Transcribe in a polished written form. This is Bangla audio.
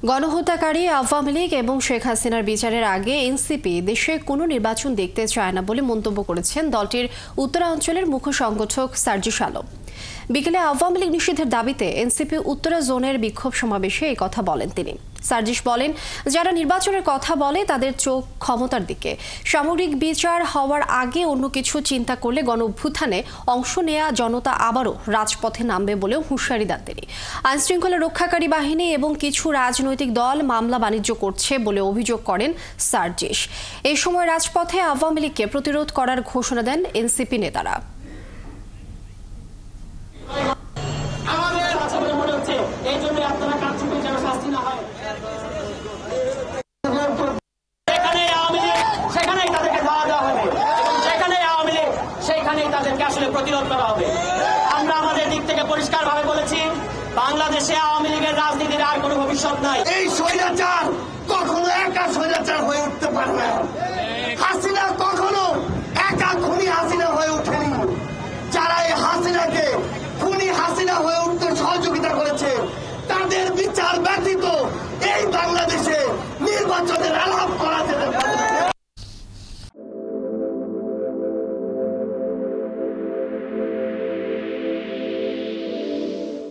গণহত্যাকারী আওয়ামী লীগ এবং শেখ হাসিনার বিচারের আগে এনসিপি দেশে কোনো নির্বাচন দেখতে চায় না বলে মন্তব্য করেছেন দলটির উত্তরাঞ্চলের মুখ্য সংগঠক সার্জিস আলম। বিকেলে আওয়ামী লীগ নিষিদ্ধের দাবিতে এনসিপি উত্তরা জোনের বিক্ষোভ সমাবেশে এই কথা বলেন তিনি। সার্জিস বলেন, যারা নির্বাচনের কথা বলে তাদের চোখ ক্ষমতার দিকে। সামরিক বিচার হওয়ার আগে অন্য কিছু চিন্তা করলে গণঅভ্যুত্থানে অংশ নেয়া জনতা আবারও রাজপথে নামবে বলেও হুঁশিয়ারি দেন তিনি। আইনশৃঙ্খলা রক্ষাকারী বাহিনী এবং কিছু রাজনৈতিক দল মামলা বাণিজ্য করছে বলে অভিযোগ করেন সার্জিস। এই সময় রাজপথে আওয়ামী লীগকে প্রতিরোধ করার ঘোষণা দেন এনসিপি নেতারা। প্রতিরোধ করা হবে। আমরা আমাদের দিক থেকে পরিষ্কারভাবে বলেছি, বাংলাদেশে আওয়ামী লীগের রাজনীতির আর কোনো ভবিষ্যৎ নাই। এই স্বৈরাচার কখনো একা স্বৈরাচার হয়ে উঠতে পারবে না।